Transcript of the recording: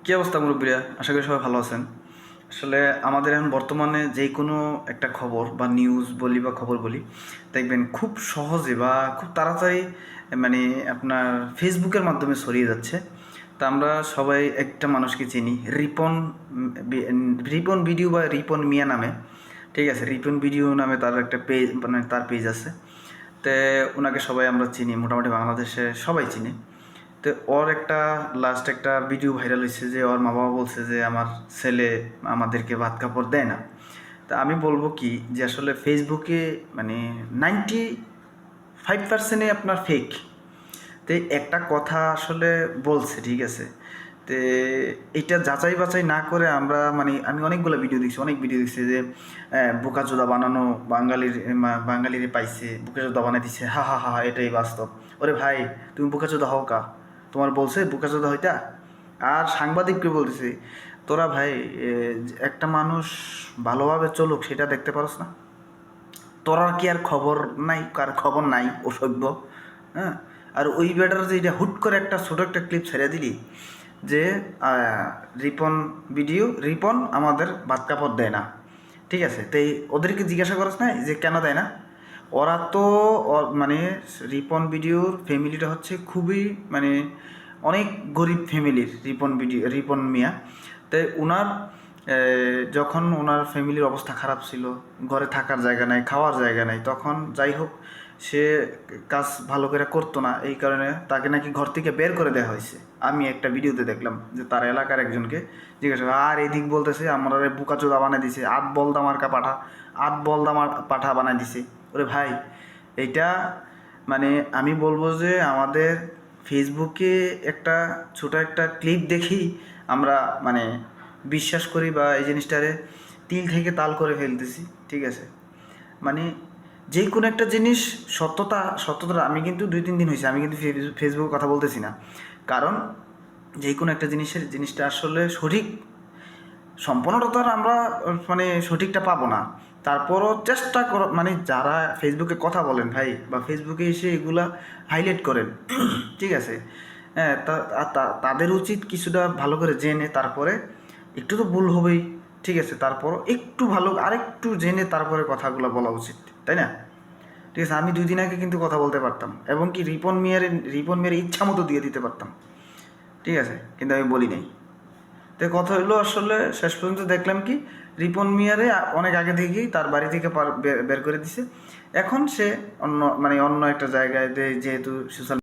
কী অবস্থা মুরব্বীরা? আশা করি সবাই ভালো আছেন। আসলে আমাদের এখন বর্তমানে যে কোনো একটা খবর বা নিউজ বলি বা খবর বলি, দেখবেন খুব সহজে বা খুব তাড়াতাড়ি মানে আপনার ফেসবুকের মাধ্যমে ছড়িয়ে যাচ্ছে। তা আমরা সবাই একটা মানুষকে চিনি, রিপন ভিডিও বা রিপন মিয়া নামে। ঠিক আছে, রিপন ভিডিও নামে তার একটা পেজ, মানে তার পেজ আছে। তো ওনাকে সবাই আমরা চিনি, মোটামুটি বাংলাদেশে সবাই চিনি। তো ওর একটা লাস্ট একটা ভিডিও ভাইরাল হয়েছে যে ওর মা বাবা বলছে যে আমার ছেলে আমাদেরকে ভাত কাপড় দেয় না। তা আমি বলবো কি যে আসলে ফেসবুকে মানে 95% আপনার ফেক। তো একটা কথা আসলে বলছে, ঠিক আছে, তো এটা যাচাই বাছাই না করে আমরা মানে আমি অনেকগুলো ভিডিও দেখছি, অনেক ভিডিও দেখছি যে বোকাচোদা বানানো, বাঙালিরে পাইছে বোকাচোদা বানাই দিছে, হা হা হা, এটাই বাস্তব। ওরে ভাই, তুমি বোকাচোদা হও কা? তোমার বলছে বোকাচোদা হইতা? আর সাংবাদিককে বলতেছে তোরা ভাই, একটা মানুষ ভালোভাবে চলুক সেটা দেখতে পারস না? তোরা কি আর খবর নাই? কার খবর নাই অসভ্য? হ্যাঁ। আর ওই বেটার যে এটা হুট করে একটা ছোটো একটা ক্লিপ ছেড়ে দিলি যে রিপন ভিডিও, রিপন আমাদের ভাত কাপড় দেয় না। ঠিক আছে, তো ওদেরকে জিজ্ঞাসা করছ না যে কেন দেয় না? ওরা তো মানে রিপন ভিডিওর ফ্যামিলিটা হচ্ছে খুবই মানে অনেক গরিব ফ্যামিলির, রিপন ভিডিও, রিপন মিয়া। তাই ওনার যখন ওনার ফ্যামিলির অবস্থা খারাপ ছিল, ঘরে থাকার জায়গা নাই, খাওয়ার জায়গা নাই, তখন যাই হোক সে কাজ ভালো করে করতো না, এই কারণে তাকে নাকি ঘর থেকে বের করে দেওয়া হয়েছে। আমি একটা ভিডিওতে দেখলাম যে তার এলাকার একজনকে জিজ্ঞাসা করে, আর এদিক বলতেছে আমরা বুকাচোদা বানাই দিছে, আত বলদা মার্কা পাঠা, আত বলদা পাঠা বানাই দিছে। ওরে ভাই, এইটা মানে আমি বলবো যে আমাদের ফেসবুকে একটা ছোটো একটা ক্লিপ দেখি আমরা মানে বিশ্বাস করি বা এই জিনিসটারে তিল থেকে তাল করে ফেলতেছি। ঠিক আছে, মানে যে কোনো একটা জিনিস সত্যতা আমি কিন্তু 2-3 দিন হয়েছে, আমি কিন্তু ফেসবুকে কথা বলতেছি না। কারণ যে কোনো একটা জিনিসটা আসলে সঠিক সম্পূর্ণটা তো আর আমরা মানে সঠিকটা পাবো না। তারপরও চেষ্টা করো, মানে যারা ফেসবুকে কথা বলেন ভাই বা ফেসবুকে এসে এগুলা হাইলাইট করেন ঠিক আছে, হ্যাঁ, তাদের উচিত কিছুটা ভালো করে জেনে তারপরে, একটু তো ভুল হবেই, ঠিক আছে, তারপর একটু ভালো আরেকটু জেনে তারপরে কথাগুলো বলা উচিত, তাই না? ঠিক আছে, আমি 2 দিন আগে কিন্তু কথা বলতে পারতাম এবং কি রিপন মেয়ের ইচ্ছা মতো দিয়ে দিতে পারতাম। ঠিক আছে, কিন্তু আমি বলি নাই। তো কথা হইলো আসলে শেষ পর্যন্ত দেখলাম কি রিপন মিয়ারে অনেক আগে থেকেই তার বাড়ি থেকে বের করে দিছে। এখন সে অন্য একটা জায়গায় যেহেতু সোশ্যাল